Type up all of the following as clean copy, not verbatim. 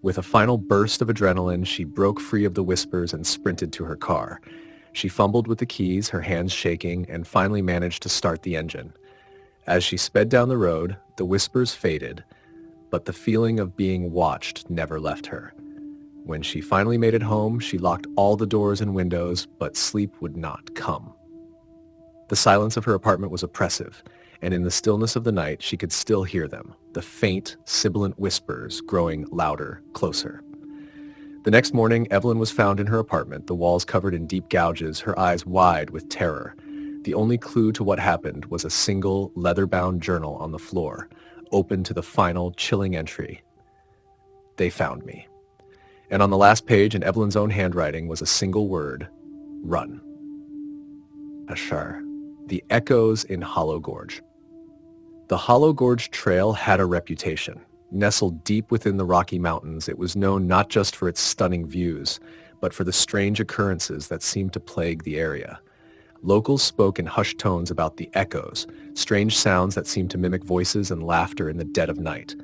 With a final burst of adrenaline, she broke free of the whispers and sprinted to her car. She fumbled with the keys, her hands shaking, and finally managed to start the engine. As she sped down the road, the whispers faded, but the feeling of being watched never left her. When she finally made it home, she locked all the doors and windows, but sleep would not come. The silence of her apartment was oppressive, and in the stillness of the night, she could still hear them, the faint, sibilant whispers growing louder, closer. The next morning, Evelyn was found in her apartment, the walls covered in deep gouges, her eyes wide with terror. The only clue to what happened was a single, leather-bound journal on the floor, open to the final, chilling entry. "They found me." And on the last page, in Evelyn's own handwriting, was a single word: run. Ashar. The echoes in Hollow Gorge. The Hollow Gorge Trail had a reputation. Nestled deep within the Rocky Mountains, it was known not just for its stunning views, but for the strange occurrences that seemed to plague the area. Locals spoke in hushed tones about the echoes, strange sounds that seemed to mimic voices and laughter in the dead of night.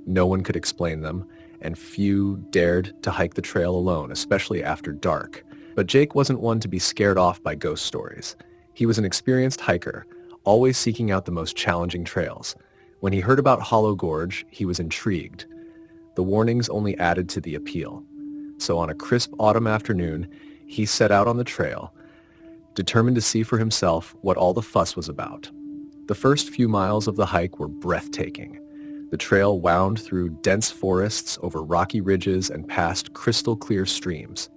No one could explain them, and few dared to hike the trail alone, especially after dark. But Jake wasn't one to be scared off by ghost stories. He was an experienced hiker, always seeking out the most challenging trails. When he heard about Hollow Gorge, he was intrigued. The warnings only added to the appeal. So on a crisp autumn afternoon, he set out on the trail, determined to see for himself what all the fuss was about. The first few miles of the hike were breathtaking. The trail wound through dense forests, over rocky ridges, and past crystal-clear streams.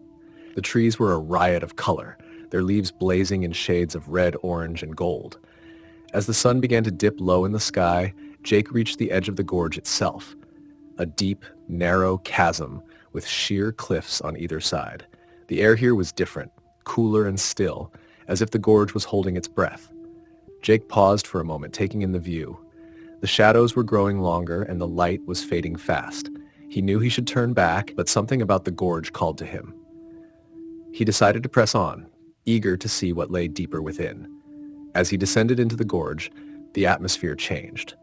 The trees were a riot of color, their leaves blazing in shades of red, orange, and gold. As the sun began to dip low in the sky, Jake reached the edge of the gorge itself, a deep, narrow chasm with sheer cliffs on either side. The air here was different, cooler and still, as if the gorge was holding its breath. Jake paused for a moment, taking in the view. The shadows were growing longer and the light was fading fast. He knew he should turn back, but something about the gorge called to him. He decided to press on, eager to see what lay deeper within. As he descended into the gorge, the atmosphere changed.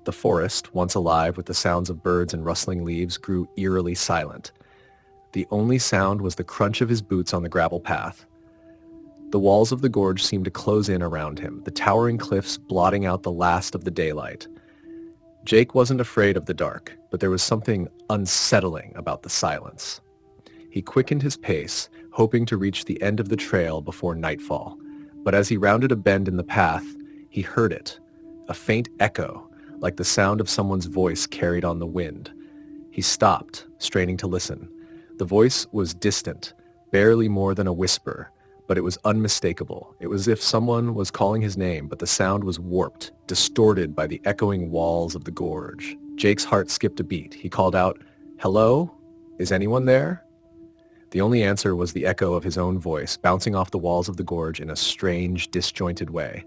The forest, once alive with the sounds of birds and rustling leaves, grew eerily silent. The only sound was the crunch of his boots on the gravel path. The walls of the gorge seemed to close in around him, the towering cliffs blotting out the last of the daylight. Jake wasn't afraid of the dark, but there was something unsettling about the silence. He quickened his pace, hoping to reach the end of the trail before nightfall. But as he rounded a bend in the path, he heard it, a faint echo, like the sound of someone's voice carried on the wind. He stopped, straining to listen. The voice was distant, barely more than a whisper, but it was unmistakable. It was as if someone was calling his name, but the sound was warped, distorted by the echoing walls of the gorge. Jake's heart skipped a beat. He called out, "Hello? Is anyone there?" The only answer was the echo of his own voice, bouncing off the walls of the gorge in a strange, disjointed way.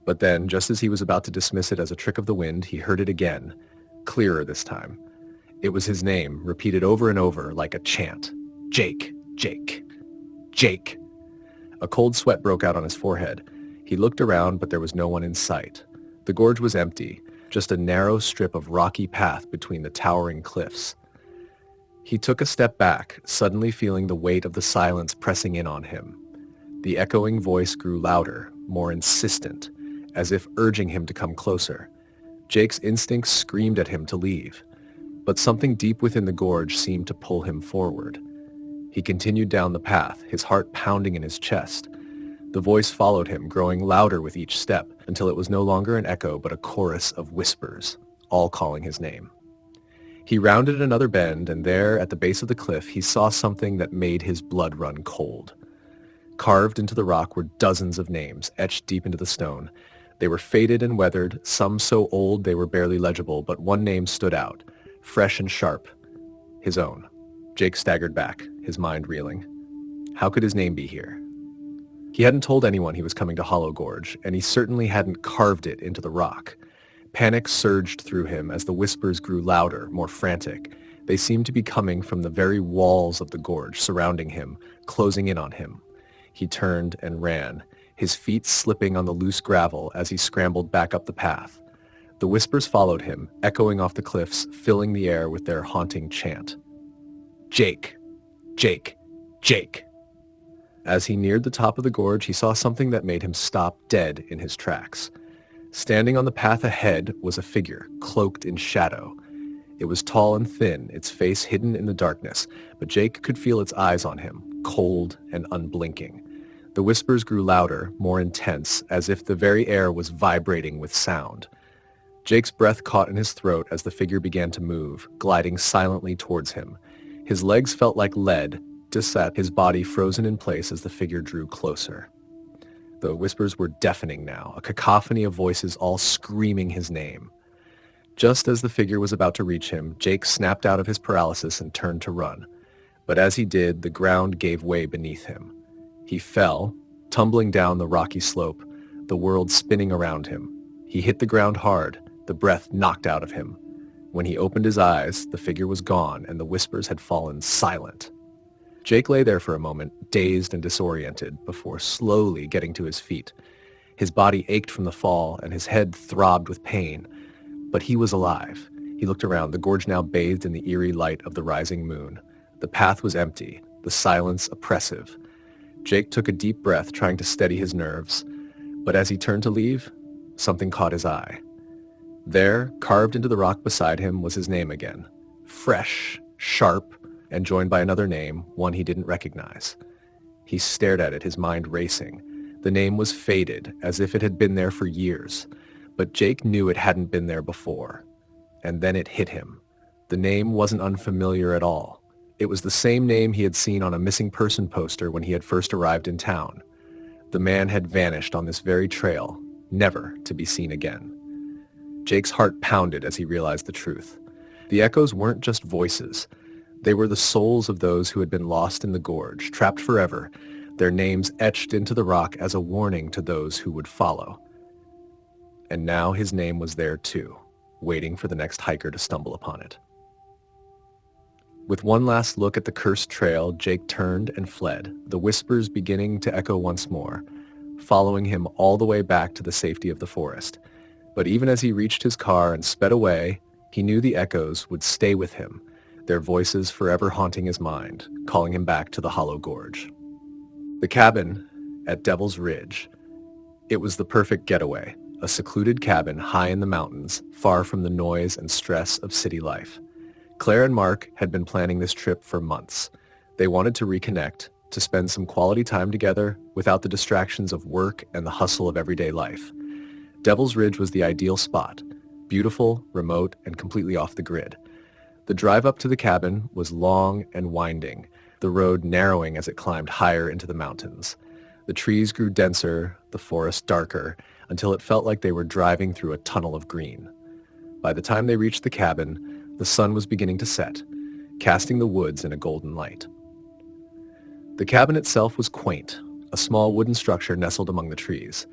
But then, just as he was about to dismiss it as a trick of the wind, he heard it again, clearer this time. It was his name, repeated over and over like a chant. Jake, Jake, Jake. A cold sweat broke out on his forehead. He looked around, but there was no one in sight. The gorge was empty, just a narrow strip of rocky path between the towering cliffs. He took a step back, suddenly feeling the weight of the silence pressing in on him. The echoing voice grew louder, more insistent, as if urging him to come closer. Jake's instincts screamed at him to leave, but something deep within the gorge seemed to pull him forward. He continued down the path, his heart pounding in his chest. The voice followed him, growing louder with each step, until it was no longer an echo but a chorus of whispers, all calling his name. He rounded another bend, and there, at the base of the cliff, he saw something that made his blood run cold. Carved into the rock were dozens of names, etched deep into the stone. They were faded and weathered, some so old they were barely legible, but one name stood out, fresh and sharp, his own. Jake staggered back, his mind reeling. How could his name be here? He hadn't told anyone he was coming to Hollow Gorge, and he certainly hadn't carved it into the rock. Panic surged through him as the whispers grew louder, more frantic. They seemed to be coming from the very walls of the gorge, surrounding him, closing in on him. He turned and ran, his feet slipping on the loose gravel as he scrambled back up the path. The whispers followed him, echoing off the cliffs, filling the air with their haunting chant. Jake! Jake! Jake! As he neared the top of the gorge, he saw something that made him stop dead in his tracks. Standing on the path ahead was a figure, cloaked in shadow. It was tall and thin, its face hidden in the darkness, but Jake could feel its eyes on him, cold and unblinking. The whispers grew louder, more intense, as if the very air was vibrating with sound. Jake's breath caught in his throat as the figure began to move, gliding silently towards him. His legs felt like lead, his body frozen in place as the figure drew closer. The whispers were deafening now, a cacophony of voices all screaming his name. Just as the figure was about to reach him, Jake snapped out of his paralysis and turned to run. But as he did, the ground gave way beneath him. He fell, tumbling down the rocky slope, the world spinning around him. He hit the ground hard, the breath knocked out of him. When he opened his eyes, the figure was gone and the whispers had fallen silent. Jake lay there for a moment, dazed and disoriented, before slowly getting to his feet. His body ached from the fall and his head throbbed with pain. But he was alive. He looked around, the gorge now bathed in the eerie light of the rising moon. The path was empty, the silence oppressive. Jake took a deep breath, trying to steady his nerves. But as he turned to leave, something caught his eye. There, carved into the rock beside him, was his name again. Fresh, sharp, and joined by another name, one he didn't recognize. He stared at it, his mind racing. The name was faded, as if it had been there for years. But Jake knew it hadn't been there before. And then it hit him. The name wasn't unfamiliar at all. It was the same name he had seen on a missing person poster when he had first arrived in town. The man had vanished on this very trail, never to be seen again. Jake's heart pounded as he realized the truth. The echoes weren't just voices. They were the souls of those who had been lost in the gorge, trapped forever, their names etched into the rock as a warning to those who would follow. And now his name was there too, waiting for the next hiker to stumble upon it. With one last look at the cursed trail, Jake turned and fled, the whispers beginning to echo once more, following him all the way back to the safety of the forest. But even as he reached his car and sped away, he knew the echoes would stay with him, their voices forever haunting his mind, calling him back to the hollow gorge. The cabin at Devil's Ridge. It was the perfect getaway, a secluded cabin high in the mountains, far from the noise and stress of city life. Claire and Mark had been planning this trip for months. They wanted to reconnect, to spend some quality time together without the distractions of work and the hustle of everyday life. Devil's Ridge was the ideal spot, beautiful, remote, and completely off the grid. The drive up to the cabin was long and winding, the road narrowing as it climbed higher into the mountains. The trees grew denser, the forest darker, until it felt like they were driving through a tunnel of green. By the time they reached the cabin, the sun was beginning to set, casting the woods in a golden light. The cabin itself was quaint, a small wooden structure nestled among the trees.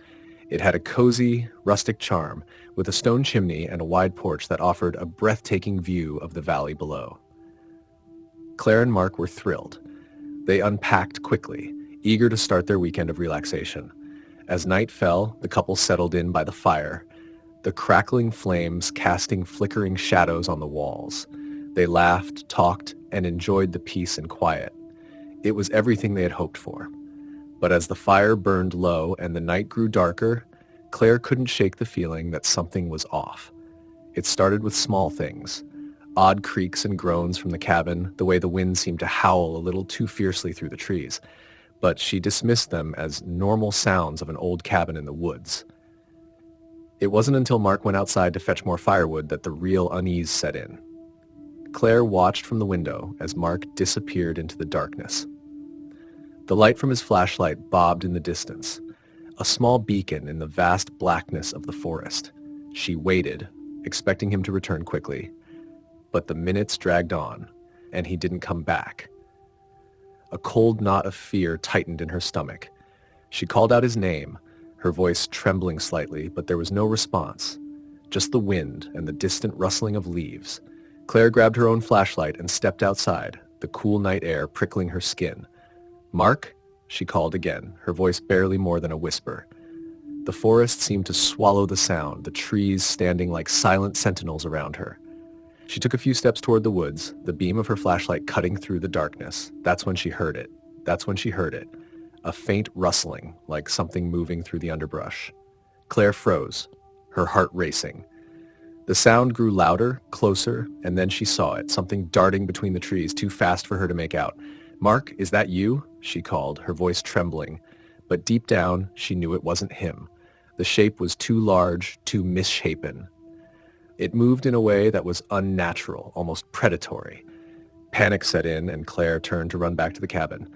It had a cozy, rustic charm, with a stone chimney and a wide porch that offered a breathtaking view of the valley below. Claire and Mark were thrilled. They unpacked quickly, eager to start their weekend of relaxation. As night fell, the couple settled in by the fire, the crackling flames casting flickering shadows on the walls. They laughed, talked, and enjoyed the peace and quiet. It was everything they had hoped for. But as the fire burned low and the night grew darker, Claire couldn't shake the feeling that something was off. It started with small things, odd creaks and groans from the cabin, the way the wind seemed to howl a little too fiercely through the trees. But she dismissed them as normal sounds of an old cabin in the woods. It wasn't until Mark went outside to fetch more firewood that the real unease set in. Claire watched from the window as Mark disappeared into the darkness. The light from his flashlight bobbed in the distance, a small beacon in the vast blackness of the forest. She waited, expecting him to return quickly. But the minutes dragged on, and he didn't come back. A cold knot of fear tightened in her stomach. She called out his name, her voice trembling slightly, but there was no response, just the wind and the distant rustling of leaves. Claire grabbed her own flashlight and stepped outside, the cool night air prickling her skin. "Mark?" she called again, her voice barely more than a whisper. The forest seemed to swallow the sound, the trees standing like silent sentinels around her. She took a few steps toward the woods, the beam of her flashlight cutting through the darkness. That's when she heard it. A faint rustling, like something moving through the underbrush. Claire froze, her heart racing. The sound grew louder, closer, and then she saw it, something darting between the trees, too fast for her to make out. "Mark, is that you?" she called, her voice trembling. But deep down, she knew it wasn't him. The shape was too large, too misshapen. It moved in a way that was unnatural, almost predatory. Panic set in, and Claire turned to run back to the cabin.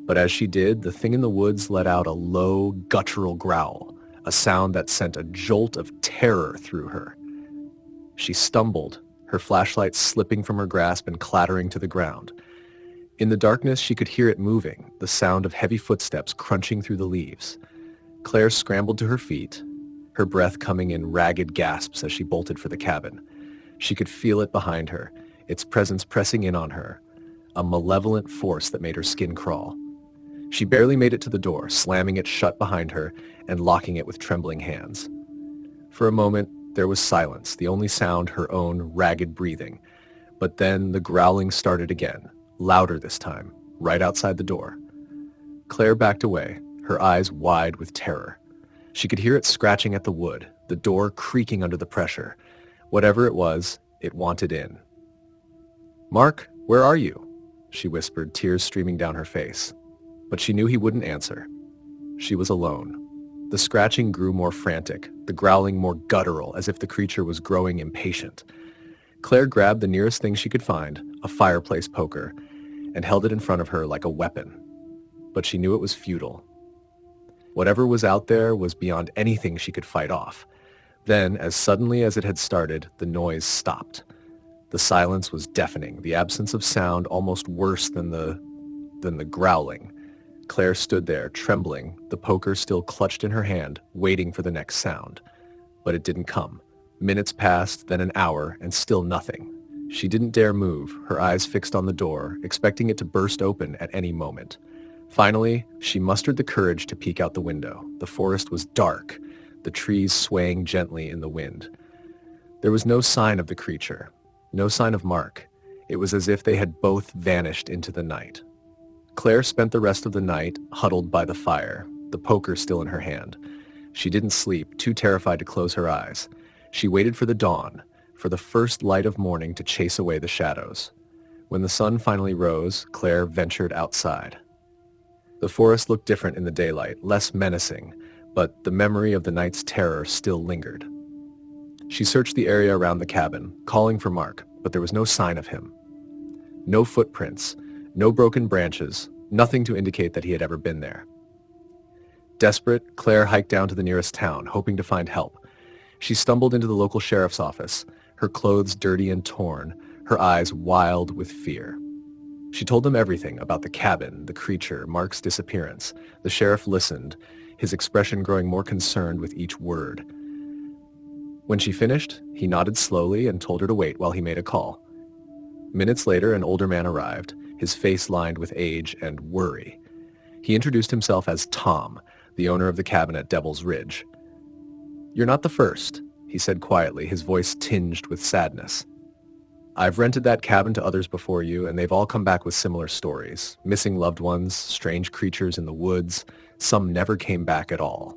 But as she did, the thing in the woods let out a low, guttural growl, a sound that sent a jolt of terror through her. She stumbled, her flashlight slipping from her grasp and clattering to the ground. In the darkness, she could hear it moving, the sound of heavy footsteps crunching through the leaves. Claire scrambled to her feet, her breath coming in ragged gasps as she bolted for the cabin. She could feel it behind her, its presence pressing in on her, a malevolent force that made her skin crawl. She barely made it to the door, slamming it shut behind her and locking it with trembling hands. For a moment, there was silence, the only sound her own ragged breathing. But then the growling started again, louder this time, right outside the door. Claire backed away, her eyes wide with terror. She could hear it scratching at the wood, the door creaking under the pressure. Whatever it was, it wanted in. "Mark, where are you?" she whispered, tears streaming down her face. But she knew he wouldn't answer. She was alone. The scratching grew more frantic, the growling more guttural, as if the creature was growing impatient. Claire grabbed the nearest thing she could find, a fireplace poker, and held it in front of her like a weapon. But she knew it was futile. Whatever was out there was beyond anything she could fight off. Then, as suddenly as it had started, the noise stopped. The silence was deafening, the absence of sound almost worse than the growling. Claire stood there, trembling, the poker still clutched in her hand, waiting for the next sound. But it didn't come. Minutes passed, then an hour, and still nothing. She didn't dare move, her eyes fixed on the door, expecting it to burst open at any moment. Finally, she mustered the courage to peek out the window. The forest was dark, the trees swaying gently in the wind. There was no sign of the creature, no sign of Mark. It was as if they had both vanished into the night. Claire spent the rest of the night huddled by the fire, the poker still in her hand. She didn't sleep, too terrified to close her eyes. She waited for the dawn, for the first light of morning to chase away the shadows. When the sun finally rose, Claire ventured outside. The forest looked different in the daylight, less menacing, but the memory of the night's terror still lingered. She searched the area around the cabin, calling for Mark, but there was no sign of him. No footprints, no broken branches, nothing to indicate that he had ever been there. Desperate, Claire hiked down to the nearest town, hoping to find help. She stumbled into the local sheriff's office, her clothes dirty and torn, her eyes wild with fear. She told them everything about the cabin, the creature, Mark's disappearance. The sheriff listened, his expression growing more concerned with each word. When she finished, he nodded slowly and told her to wait while he made a call. Minutes later, an older man arrived, his face lined with age and worry. He introduced himself as Tom, the owner of the cabin at Devil's Ridge. "You're not the first," he said quietly, his voice tinged with sadness. "I've rented that cabin to others before you, and they've all come back with similar stories. Missing loved ones, strange creatures in the woods. Some never came back at all."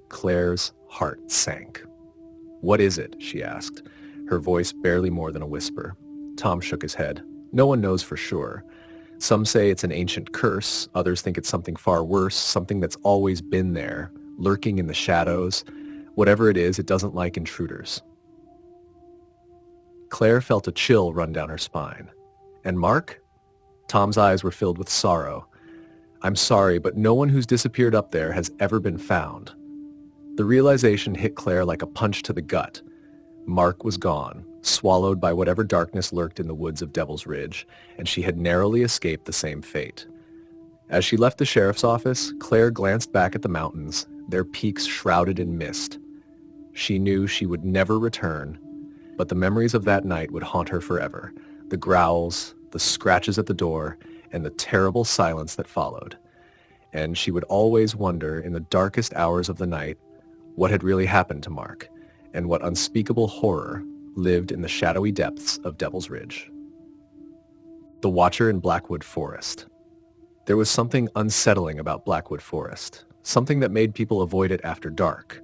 Claire's heart sank. "What is it?" she asked, her voice barely more than a whisper. Tom shook his head. "No one knows for sure. Some say it's an ancient curse. Others think it's something far worse, something that's always been there, lurking in the shadows. Whatever it is, it doesn't like intruders." Claire felt a chill run down her spine. "And Mark?" Tom's eyes were filled with sorrow. "I'm sorry, but no one who's disappeared up there has ever been found." The realization hit Claire like a punch to the gut. Mark was gone, swallowed by whatever darkness lurked in the woods of Devil's Ridge, and she had narrowly escaped the same fate. As she left the sheriff's office, Claire glanced back at the mountains, their peaks shrouded in mist. She knew she would never return, but the memories of that night would haunt her forever. The growls, the scratches at the door, and the terrible silence that followed. And she would always wonder in the darkest hours of the night What had really happened to Mark, and what unspeakable horror lived in the shadowy depths of Devil's Ridge. The Watcher in Blackwood Forest. There was something unsettling about Blackwood Forest, something that made people avoid it after dark.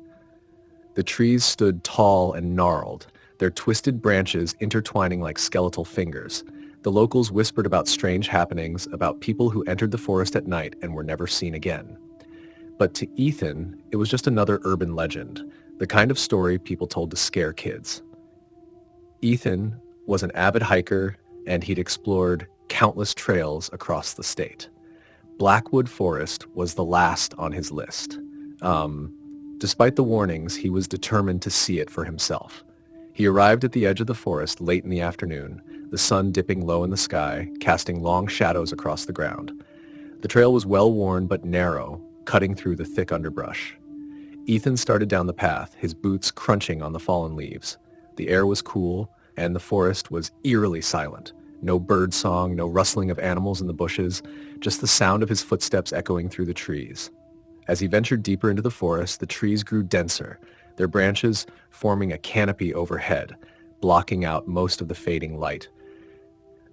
The trees stood tall and gnarled, their twisted branches intertwining like skeletal fingers. The locals whispered about strange happenings, about people who entered the forest at night and were never seen again. But to Ethan, it was just another urban legend, the kind of story people told to scare kids. Ethan was an avid hiker, and he'd explored countless trails across the state. Blackwood Forest was the last on his list. Despite the warnings, he was determined to see it for himself. He arrived at the edge of the forest late in the afternoon, the sun dipping low in the sky, casting long shadows across the ground. The trail was well-worn but narrow, cutting through the thick underbrush. Ethan started down the path, his boots crunching on the fallen leaves. The air was cool, and the forest was eerily silent. No bird song, no rustling of animals in the bushes, just the sound of his footsteps echoing through the trees. As he ventured deeper into the forest, the trees grew denser, their branches forming a canopy overhead, blocking out most of the fading light.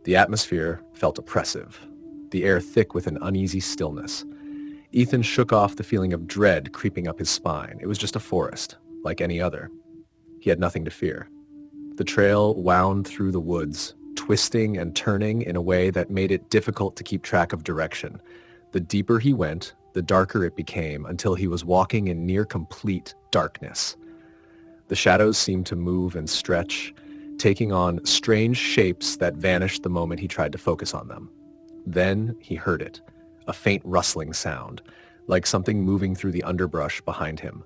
The atmosphere felt oppressive, the air thick with an uneasy stillness. Ethan shook off the feeling of dread creeping up his spine. It was just a forest, like any other. He had nothing to fear. The trail wound through the woods, twisting and turning in a way that made it difficult to keep track of direction. The deeper he went, the darker it became until he was walking in near complete darkness. The shadows seemed to move and stretch, taking on strange shapes that vanished the moment he tried to focus on them. Then he heard it, a faint rustling sound, like something moving through the underbrush behind him.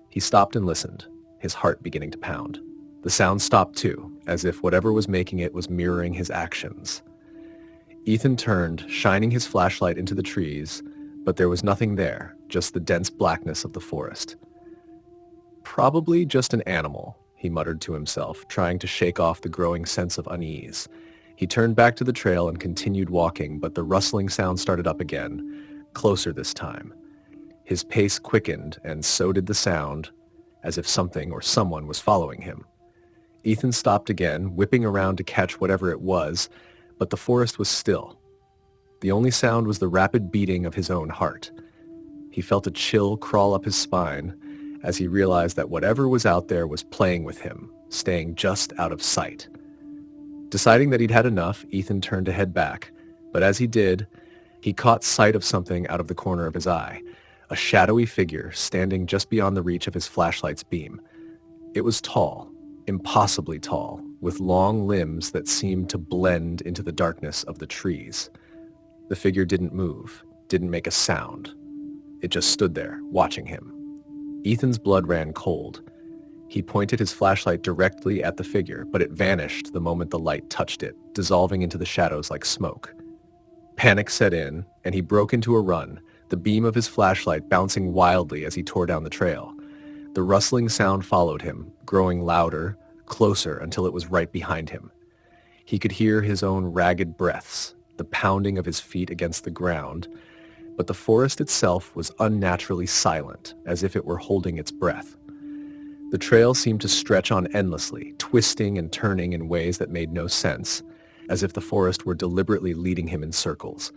He stopped and listened, his heart beginning to pound. The sound stopped too, as if whatever was making it was mirroring his actions. Ethan turned, shining his flashlight into the trees, but there was nothing there, just the dense blackness of the forest. Probably just an animal, he muttered to himself, trying to shake off the growing sense of unease. He turned back to the trail and continued walking, but the rustling sound started up again, closer this time. His pace quickened, and so did the sound, as if something or someone was following him. Ethan stopped again, whipping around to catch whatever it was, but the forest was still. The only sound was the rapid beating of his own heart. He felt a chill crawl up his spine as he realized that whatever was out there was playing with him, staying just out of sight. Deciding that he'd had enough, Ethan turned to head back, but as he did, he caught sight of something out of the corner of his eye, a shadowy figure standing just beyond the reach of his flashlight's beam. It was tall, impossibly tall, with long limbs that seemed to blend into the darkness of the trees. The figure didn't move, didn't make a sound. It just stood there, watching him. Ethan's blood ran cold. He pointed his flashlight directly at the figure, but it vanished the moment the light touched it, dissolving into the shadows like smoke. Panic set in, and he broke into a run, the beam of his flashlight bouncing wildly as he tore down the trail. The rustling sound followed him, growing louder, closer until it was right behind him. He could hear his own ragged breaths, the pounding of his feet against the ground, but the forest itself was unnaturally silent, as if it were holding its breath. The trail seemed to stretch on endlessly, twisting and turning in ways that made no sense, as if the forest were deliberately leading him in circles.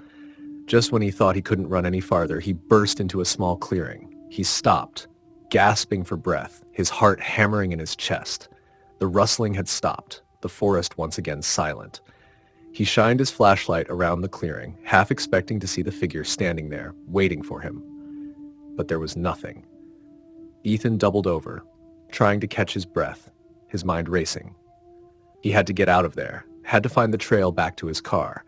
Just when he thought he couldn't run any farther, he burst into a small clearing. He stopped, gasping for breath, his heart hammering in his chest. The rustling had stopped, the forest once again silent. He shined his flashlight around the clearing, half expecting to see the figure standing there, waiting for him. But there was nothing. Ethan doubled over, trying to catch his breath, his mind racing. He had to get out of there, had to find the trail back to his car.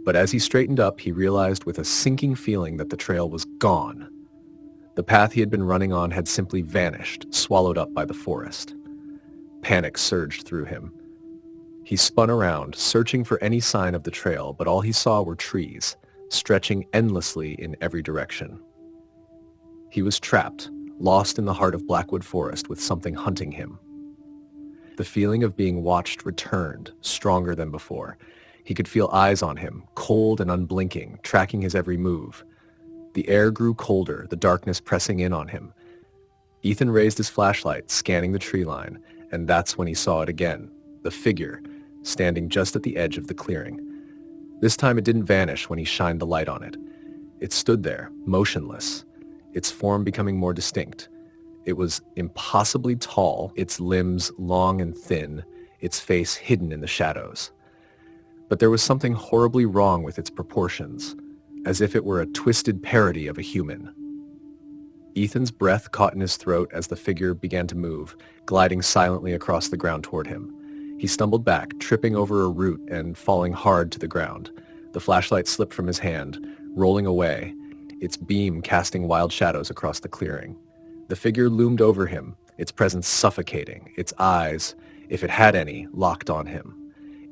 But as he straightened up, he realized with a sinking feeling that the trail was gone. The path he had been running on had simply vanished, swallowed up by the forest. Panic surged through him. He spun around, searching for any sign of the trail, but all he saw were trees, stretching endlessly in every direction. He was trapped, lost in the heart of Blackwood Forest with something hunting him. The feeling of being watched returned, stronger than before. He could feel eyes on him, cold and unblinking, tracking his every move. The air grew colder, the darkness pressing in on him. Ethan raised his flashlight, scanning the tree line, and that's when he saw it again, the figure, standing just at the edge of the clearing. This time it didn't vanish when he shined the light on it. It stood there, motionless, its form becoming more distinct. It was impossibly tall, its limbs long and thin, its face hidden in the shadows. But there was something horribly wrong with its proportions, as if it were a twisted parody of a human. Ethan's breath caught in his throat as the figure began to move, gliding silently across the ground toward him. He stumbled back, tripping over a root and falling hard to the ground. The flashlight slipped from his hand, rolling away, its beam casting wild shadows across the clearing. The figure loomed over him, its presence suffocating, its eyes, if it had any, locked on him.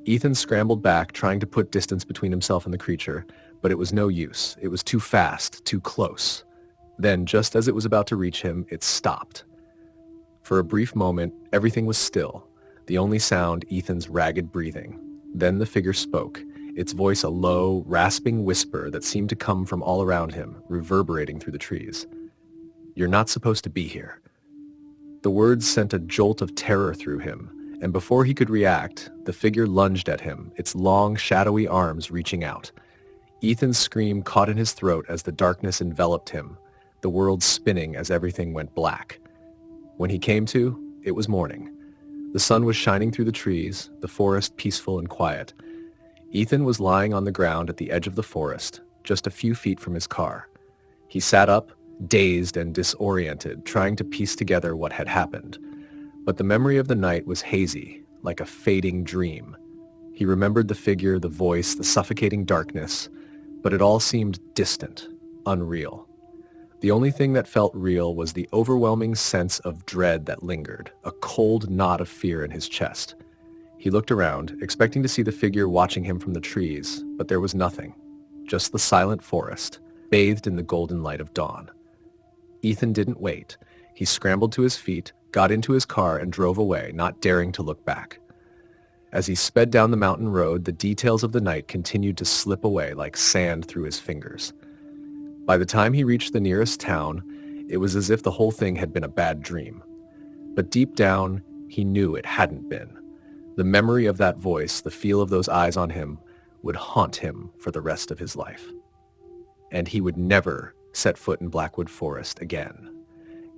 Ethan scrambled back, trying to put distance between himself and the creature, but it was no use. It was too fast, too close. Then, just as it was about to reach him, it stopped. For a brief moment, everything was still, the only sound Ethan's ragged breathing. Then the figure spoke, its voice a low, rasping whisper that seemed to come from all around him, reverberating through the trees. "You're not supposed to be here." The words sent a jolt of terror through him, and before he could react, the figure lunged at him, its long, shadowy arms reaching out. Ethan's scream caught in his throat as the darkness enveloped him, the world spinning as everything went black. When he came to, it was morning. The sun was shining through the trees, the forest peaceful and quiet. Ethan was lying on the ground at the edge of the forest, just a few feet from his car. He sat up, dazed and disoriented, trying to piece together what had happened. But the memory of the night was hazy, like a fading dream. He remembered the figure, the voice, the suffocating darkness, but it all seemed distant, unreal. The only thing that felt real was the overwhelming sense of dread that lingered, a cold knot of fear in his chest. He looked around, expecting to see the figure watching him from the trees, but there was nothing, just the silent forest, bathed in the golden light of dawn. Ethan didn't wait. He scrambled to his feet, got into his car, and drove away, not daring to look back. As he sped down the mountain road, the details of the night continued to slip away like sand through his fingers. By the time he reached the nearest town, it was as if the whole thing had been a bad dream. But deep down, he knew it hadn't been. The memory of that voice, the feel of those eyes on him, would haunt him for the rest of his life. And he would never set foot in Blackwood Forest again.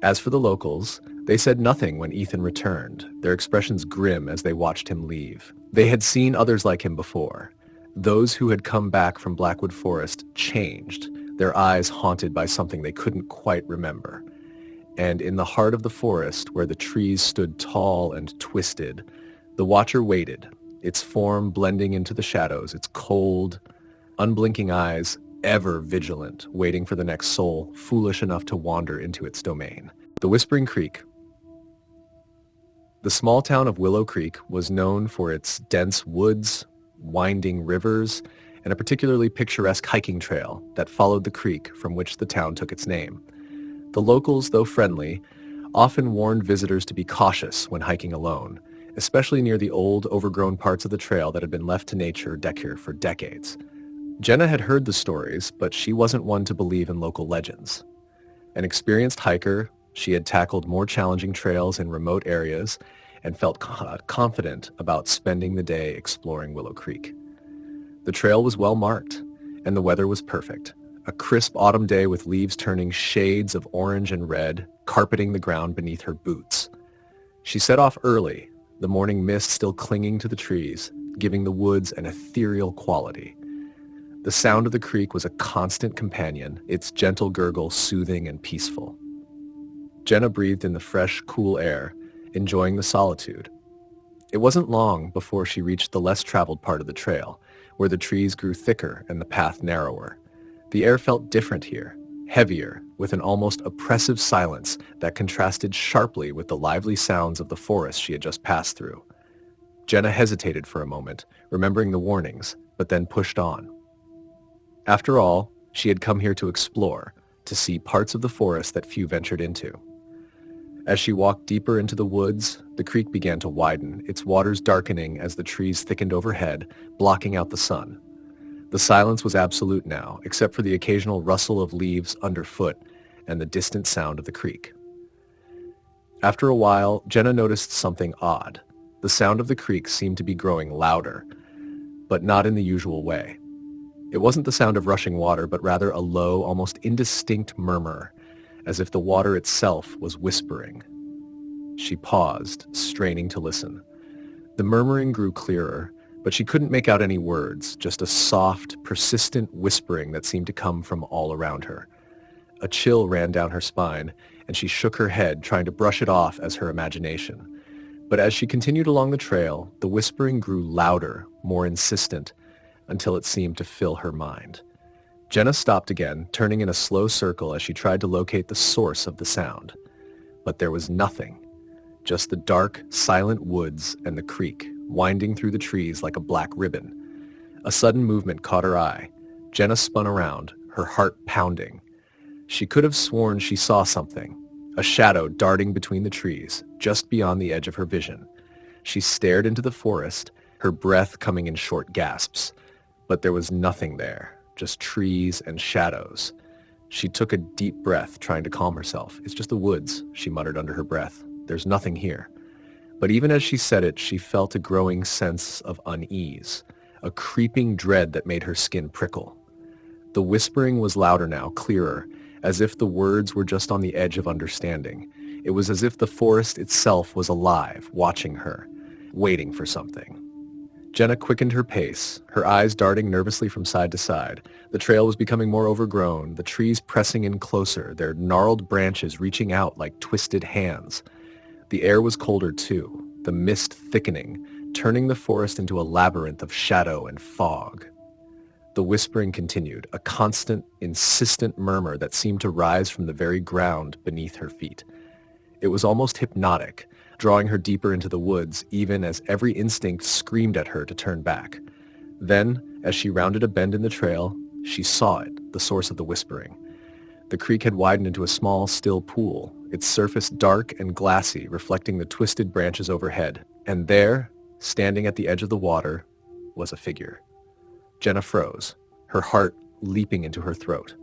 As for the locals, they said nothing when Ethan returned, their expressions grim as they watched him leave. They had seen others like him before. Those who had come back from Blackwood Forest changed, their eyes haunted by something they couldn't quite remember. And in the heart of the forest, where the trees stood tall and twisted, the watcher waited, its form blending into the shadows, its cold, unblinking eyes ever vigilant, waiting for the next soul foolish enough to wander into its domain. The Whispering Creek. The small town of Willow Creek was known for its dense woods, winding rivers, and a particularly picturesque hiking trail that followed the creek from which the town took its name. The locals, though friendly, often warned visitors to be cautious when hiking alone, especially near the old, overgrown parts of the trail that had been left to nature for decades. Jenna had heard the stories, but she wasn't one to believe in local legends. An experienced hiker, she had tackled more challenging trails in remote areas and felt confident about spending the day exploring Willow Creek. The trail was well marked, and the weather was perfect. A crisp autumn day with leaves turning shades of orange and red, carpeting the ground beneath her boots. She set off early, the morning mist still clinging to the trees, giving the woods an ethereal quality. The sound of the creek was a constant companion, its gentle gurgle soothing and peaceful. Jenna breathed in the fresh, cool air, enjoying the solitude. It wasn't long before she reached the less traveled part of the trail, where the trees grew thicker and the path narrower. The air felt different here, heavier, with an almost oppressive silence that contrasted sharply with the lively sounds of the forest she had just passed through. Jenna hesitated for a moment, remembering the warnings, but then pushed on. After all, she had come here to explore, to see parts of the forest that few ventured into. As she walked deeper into the woods, the creek began to widen, its waters darkening as the trees thickened overhead, blocking out the sun. The silence was absolute now, except for the occasional rustle of leaves underfoot and the distant sound of the creek. After a while, Jenna noticed something odd. The sound of the creek seemed to be growing louder, but not in the usual way. It wasn't the sound of rushing water, but rather a low, almost indistinct murmur, as if the water itself was whispering. She paused, straining to listen. The murmuring grew clearer, but she couldn't make out any words, just a soft, persistent whispering that seemed to come from all around her. A chill ran down her spine, and she shook her head, trying to brush it off as her imagination. But as she continued along the trail, the whispering grew louder, more insistent, until it seemed to fill her mind. Jenna stopped again, turning in a slow circle as she tried to locate the source of the sound. But there was nothing, just the dark, silent woods and the creek, winding through the trees like a black ribbon. A sudden movement caught her eye. Jenna spun around, her heart pounding. She could have sworn she saw something, a shadow darting between the trees, just beyond the edge of her vision. She stared into the forest, her breath coming in short gasps. But there was nothing there, just trees and shadows. She took a deep breath, trying to calm herself. "It's just the woods," she muttered under her breath. "There's nothing here." But even as she said it, she felt a growing sense of unease, a creeping dread that made her skin prickle. The whispering was louder now, clearer, as if the words were just on the edge of understanding. It was as if the forest itself was alive, watching her, waiting for something. Jenna quickened her pace, her eyes darting nervously from side to side. The trail was becoming more overgrown, the trees pressing in closer, their gnarled branches reaching out like twisted hands. The air was colder too, the mist thickening, turning the forest into a labyrinth of shadow and fog. The whispering continued, a constant, insistent murmur that seemed to rise from the very ground beneath her feet. It was almost hypnotic, drawing her deeper into the woods, even as every instinct screamed at her to turn back. Then, as she rounded a bend in the trail, she saw it, the source of the whispering. The creek had widened into a small, still pool, its surface dark and glassy, reflecting the twisted branches overhead. And there, standing at the edge of the water, was a figure. Jenna froze, her heart leaping into her throat.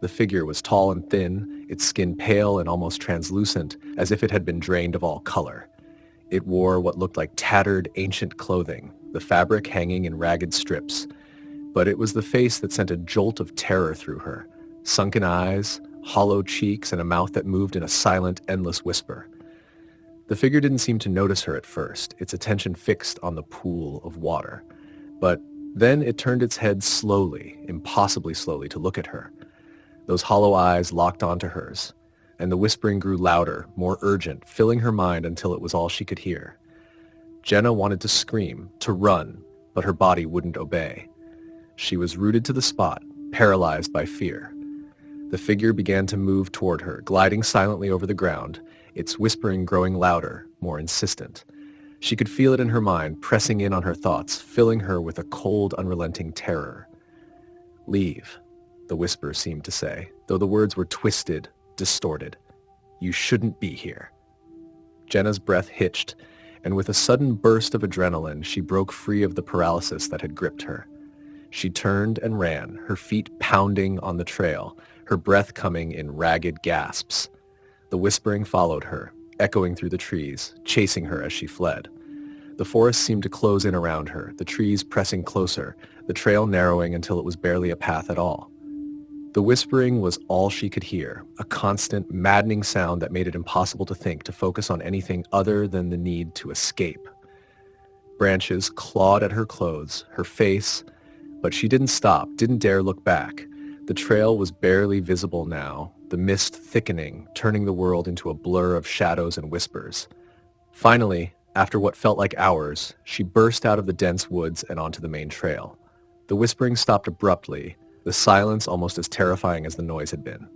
The figure was tall and thin, its skin pale and almost translucent, as if it had been drained of all color. It wore what looked like tattered, ancient clothing, the fabric hanging in ragged strips. But it was the face that sent a jolt of terror through her, sunken eyes, hollow cheeks, and a mouth that moved in a silent, endless whisper. The figure didn't seem to notice her at first, its attention fixed on the pool of water. But then it turned its head slowly, impossibly slowly, to look at her. Those hollow eyes locked onto hers, and the whispering grew louder, more urgent, filling her mind until it was all she could hear. Jenna wanted to scream, to run, but her body wouldn't obey. She was rooted to the spot, paralyzed by fear. The figure began to move toward her, gliding silently over the ground, its whispering growing louder, more insistent. She could feel it in her mind, pressing in on her thoughts, filling her with a cold, unrelenting terror. "Leave," the whisper seemed to say, though the words were twisted, distorted. "You shouldn't be here." Jenna's breath hitched, and with a sudden burst of adrenaline, she broke free of the paralysis that had gripped her. She turned and ran, her feet pounding on the trail, her breath coming in ragged gasps. The whispering followed her, echoing through the trees, chasing her as she fled. The forest seemed to close in around her, the trees pressing closer, the trail narrowing until it was barely a path at all. The whispering was all she could hear, a constant, maddening sound that made it impossible to think, to focus on anything other than the need to escape. Branches clawed at her clothes, her face, but she didn't stop, didn't dare look back. The trail was barely visible now, the mist thickening, turning the world into a blur of shadows and whispers. Finally, after what felt like hours, she burst out of the dense woods and onto the main trail. The whispering stopped abruptly, the silence almost as terrifying as the noise had been.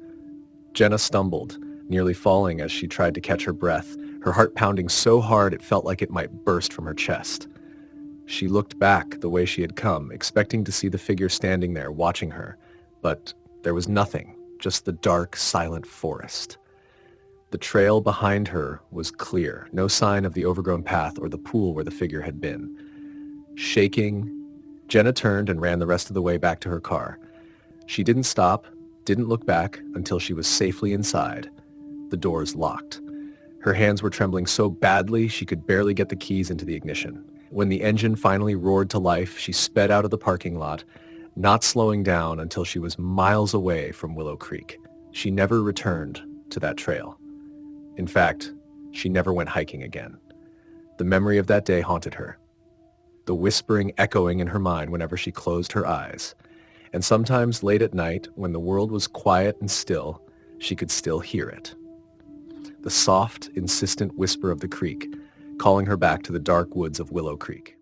Jenna stumbled, nearly falling as she tried to catch her breath, her heart pounding so hard it felt like it might burst from her chest. She looked back the way she had come, expecting to see the figure standing there watching her, but there was nothing, just the dark, silent forest. The trail behind her was clear, no sign of the overgrown path or the pool where the figure had been. Shaking, Jenna turned and ran the rest of the way back to her car. She didn't stop, didn't look back until she was safely inside, the doors locked. Her hands were trembling so badly she could barely get the keys into the ignition. When the engine finally roared to life, she sped out of the parking lot, not slowing down until she was miles away from Willow Creek. She never returned to that trail. In fact, she never went hiking again. The memory of that day haunted her, the whispering echoing in her mind whenever she closed her eyes. And sometimes late at night, when the world was quiet and still, she could still hear it. The soft, insistent whisper of the creek, calling her back to the dark woods of Willow Creek.